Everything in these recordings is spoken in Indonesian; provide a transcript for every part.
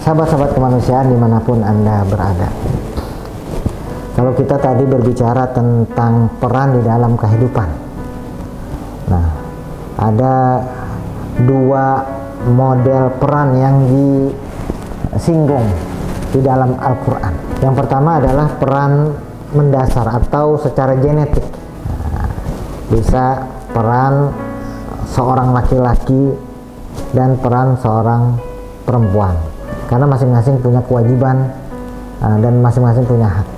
Sahabat-sahabat kemanusiaan dimanapun Anda berada. Kalau kita tadi berbicara tentang peran di dalam kehidupan. Nah, ada dua model peran yang disinggung di dalam Al-Quran. Yang pertama adalah peran mendasar atau secara genetik. Nah, bisa peran seorang laki-laki dan peran seorang perempuan. Karena masing-masing punya kewajiban dan masing-masing punya hak.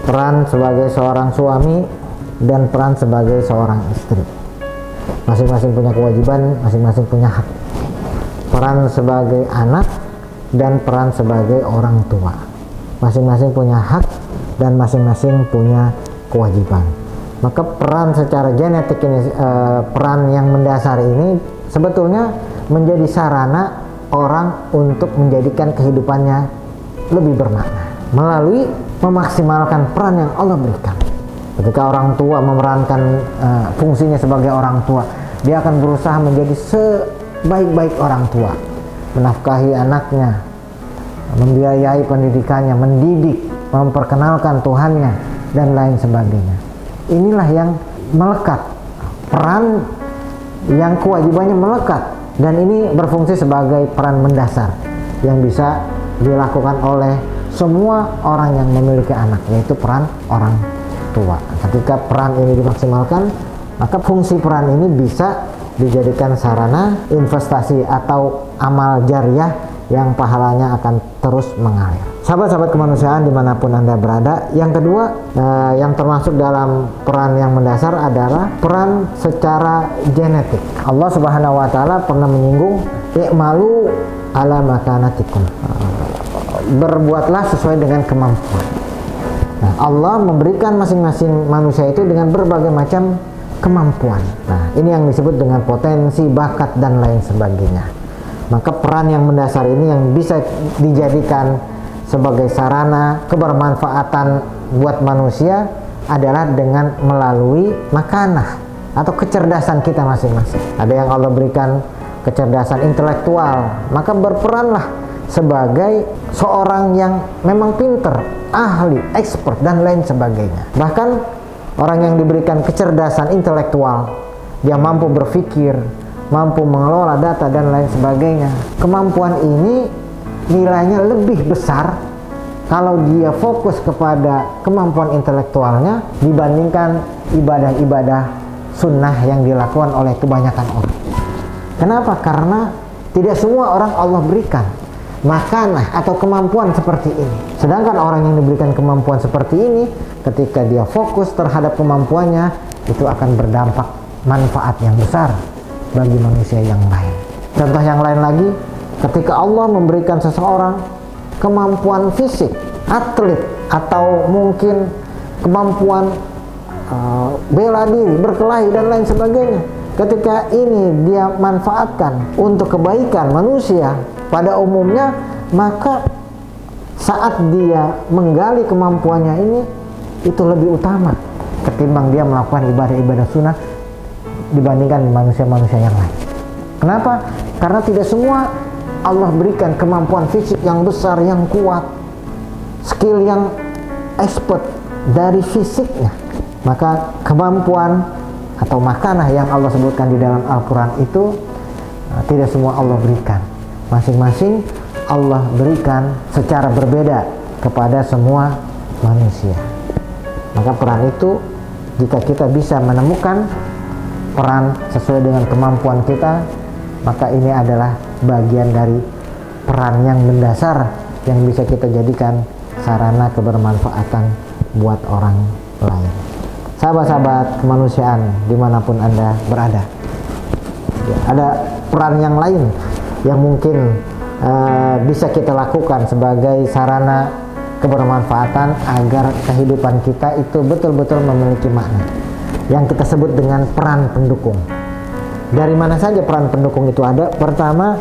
Peran sebagai seorang suami dan peran sebagai seorang istri. Masing-masing punya kewajiban, masing-masing punya hak. Peran sebagai anak dan peran sebagai orang tua. Masing-masing punya hak dan masing-masing punya kewajiban. Maka peran secara genetik ini, peran yang mendasar ini sebetulnya menjadi sarana orang untuk menjadikan kehidupannya lebih bermakna melalui memaksimalkan peran yang Allah berikan. Ketika orang tua memerankan fungsinya sebagai orang tua, dia akan berusaha menjadi sebaik-baik orang tua, menafkahi anaknya, membiayai pendidikannya, mendidik, memperkenalkan Tuhannya, dan lain sebagainya. Inilah yang melekat, peran yang kewajibannya melekat, dan ini berfungsi sebagai peran mendasar yang bisa dilakukan oleh semua orang yang memiliki anak, yaitu peran orang tua. Ketika peran ini dimaksimalkan, maka fungsi peran ini bisa dijadikan sarana investasi atau amal jariah yang pahalanya akan terus mengalir. Sahabat-sahabat kemanusiaan dimanapun Anda berada, yang kedua yang termasuk dalam peran yang mendasar adalah peran secara genetik. Allah Subhanahu wa Ta'ala pernah menyinggung i'malu ala makanatikum, berbuatlah sesuai dengan kemampuan. Nah, Allah memberikan masing-masing manusia itu dengan berbagai macam kemampuan. Nah, ini yang disebut dengan potensi, bakat, dan lain sebagainya. Maka peran yang mendasar ini yang bisa dijadikan sebagai sarana kebermanfaatan buat manusia adalah dengan melalui makanah atau kecerdasan kita masing-masing. Ada yang Allah berikan kecerdasan intelektual, maka berperanlah sebagai seorang yang memang pinter, ahli, expert, dan lain sebagainya. Bahkan orang yang diberikan kecerdasan intelektual, dia mampu berpikir, mampu mengelola data, dan lain sebagainya. Kemampuan ini nilainya lebih besar kalau dia fokus kepada kemampuan intelektualnya dibandingkan ibadah-ibadah sunnah yang dilakukan oleh kebanyakan orang. Kenapa? Karena tidak semua orang Allah berikan makanah atau kemampuan seperti ini. Sedangkan orang yang diberikan kemampuan seperti ini, ketika dia fokus terhadap kemampuannya, itu akan berdampak manfaat yang besar bagi manusia yang lain. Contoh yang lain lagi, ketika Allah memberikan seseorang kemampuan fisik, atlet, atau mungkin kemampuan bela diri, berkelahi, dan lain sebagainya, ketika ini dia manfaatkan untuk kebaikan manusia pada umumnya, maka saat dia menggali kemampuannya ini, itu lebih utama ketimbang dia melakukan ibadah-ibadah sunnah dibandingkan manusia-manusia yang lain. Kenapa? Karena tidak semua Allah berikan kemampuan fisik yang besar, yang kuat, skill yang expert dari fisiknya. Maka kemampuan atau makanah yang Allah sebutkan di dalam Al-Quran itu tidak semua Allah berikan. Masing-masing Allah berikan secara berbeda kepada semua manusia. Maka peran itu, jika kita bisa menemukan peran sesuai dengan kemampuan kita, maka ini adalah bagian dari peran yang mendasar yang bisa kita jadikan sarana kebermanfaatan buat orang lain. Sahabat-sahabat kemanusiaan dimanapun Anda berada, ada peran yang lain yang mungkin bisa kita lakukan sebagai sarana kebermanfaatan agar kehidupan kita itu betul-betul memiliki makna, yang kita sebut dengan peran pendukung. Dari mana saja peran pendukung itu ada? Pertama,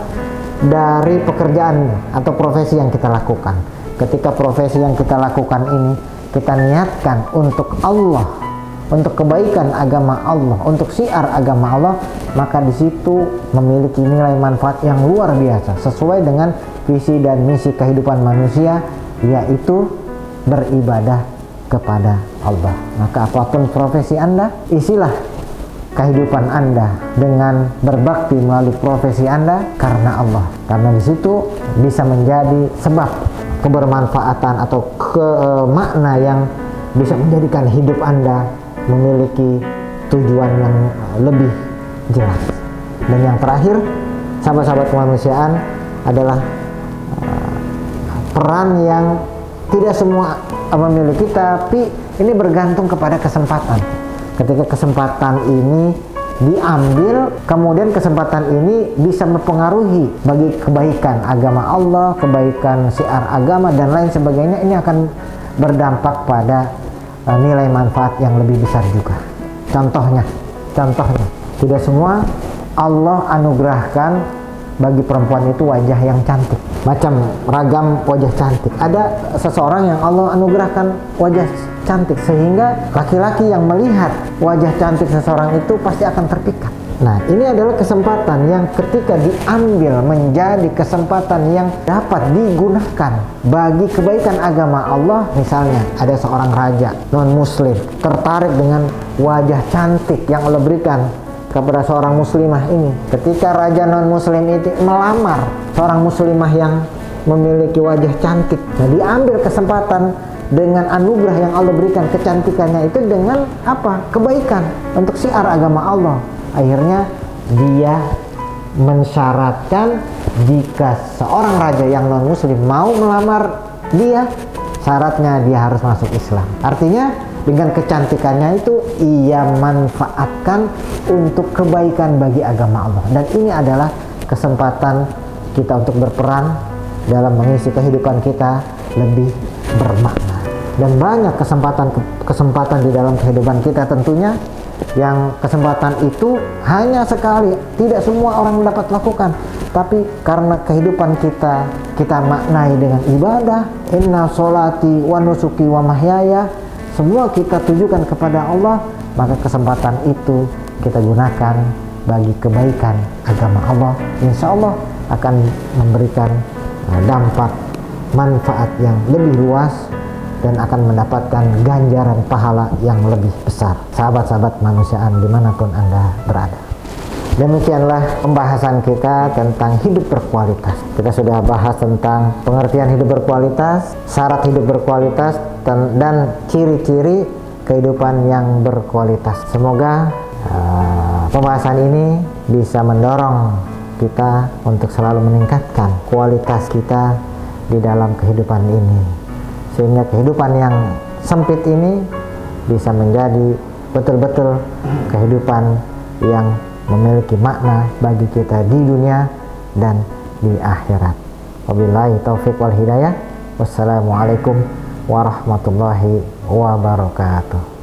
dari pekerjaan atau profesi yang kita lakukan. Ketika profesi yang kita lakukan ini kita niatkan untuk Allah, untuk kebaikan agama Allah, untuk syiar agama Allah, maka di situ memiliki nilai manfaat yang luar biasa sesuai dengan visi dan misi kehidupan manusia, yaitu beribadah kepada Allah. Maka apapun profesi Anda, isilah kehidupan Anda dengan berbakti melalui profesi Anda karena Allah. Karena di situ bisa menjadi sebab kebermanfaatan atau makna yang bisa menjadikan hidup Anda memiliki tujuan yang lebih jelas. Dan yang terakhir, sahabat-sahabat kemanusiaan, adalah peran yang tidak semua memiliki, tapi ini bergantung kepada kesempatan. Ketika kesempatan ini diambil, kemudian kesempatan ini bisa mempengaruhi bagi kebaikan agama Allah, kebaikan syiar agama dan lain sebagainya, ini akan berdampak pada nilai manfaat yang lebih besar juga. Contohnya, tidak semua Allah anugerahkan bagi perempuan itu wajah yang cantik, macam ragam wajah cantik. Ada seseorang yang Allah anugerahkan wajah cantik sehingga laki-laki yang melihat wajah cantik seseorang itu pasti akan terpikat. Nah, ini adalah kesempatan yang ketika diambil menjadi kesempatan yang dapat digunakan bagi kebaikan agama Allah. Misalnya ada seorang raja non-muslim tertarik dengan wajah cantik yang Allah berikan kepada seorang muslimah ini. Ketika raja non-muslim itu melamar seorang muslimah yang memiliki wajah cantik, nah diambil kesempatan dengan anugerah yang Allah berikan, kecantikannya itu dengan apa? Kebaikan untuk syiar agama Allah. Akhirnya dia mensyaratkan jika seorang raja yang non-muslim mau melamar dia, syaratnya dia harus masuk Islam. Artinya dengan kecantikannya itu ia manfaatkan untuk kebaikan bagi agama Allah. Dan ini adalah kesempatan kita untuk berperan dalam mengisi kehidupan kita lebih bermakna. Dan banyak kesempatan di dalam kehidupan kita tentunya, yang kesempatan itu hanya sekali, tidak semua orang dapat lakukan. Tapi karena kehidupan kita maknai dengan ibadah, inna sholati wa nusuki wa mahyaya, semua kita tujukan kepada Allah, maka kesempatan itu kita gunakan bagi kebaikan agama Allah. Insya Allah akan memberikan dampak manfaat yang lebih luas dan akan mendapatkan ganjaran pahala yang lebih besar. Sahabat-sahabat kemanusiaan dimanapun Anda berada, demikianlah pembahasan kita tentang hidup berkualitas. Kita sudah bahas tentang pengertian hidup berkualitas, syarat hidup berkualitas, dan ciri-ciri kehidupan yang berkualitas. Semoga pembahasan ini bisa mendorong kita untuk selalu meningkatkan kualitas kita di dalam kehidupan ini, sehingga kehidupan yang sempit ini bisa menjadi betul-betul kehidupan yang memiliki makna bagi kita di dunia dan di akhirat. Wabillahi taufiq wal hidayah. Wassalamualaikum warahmatullahi wabarakatuh.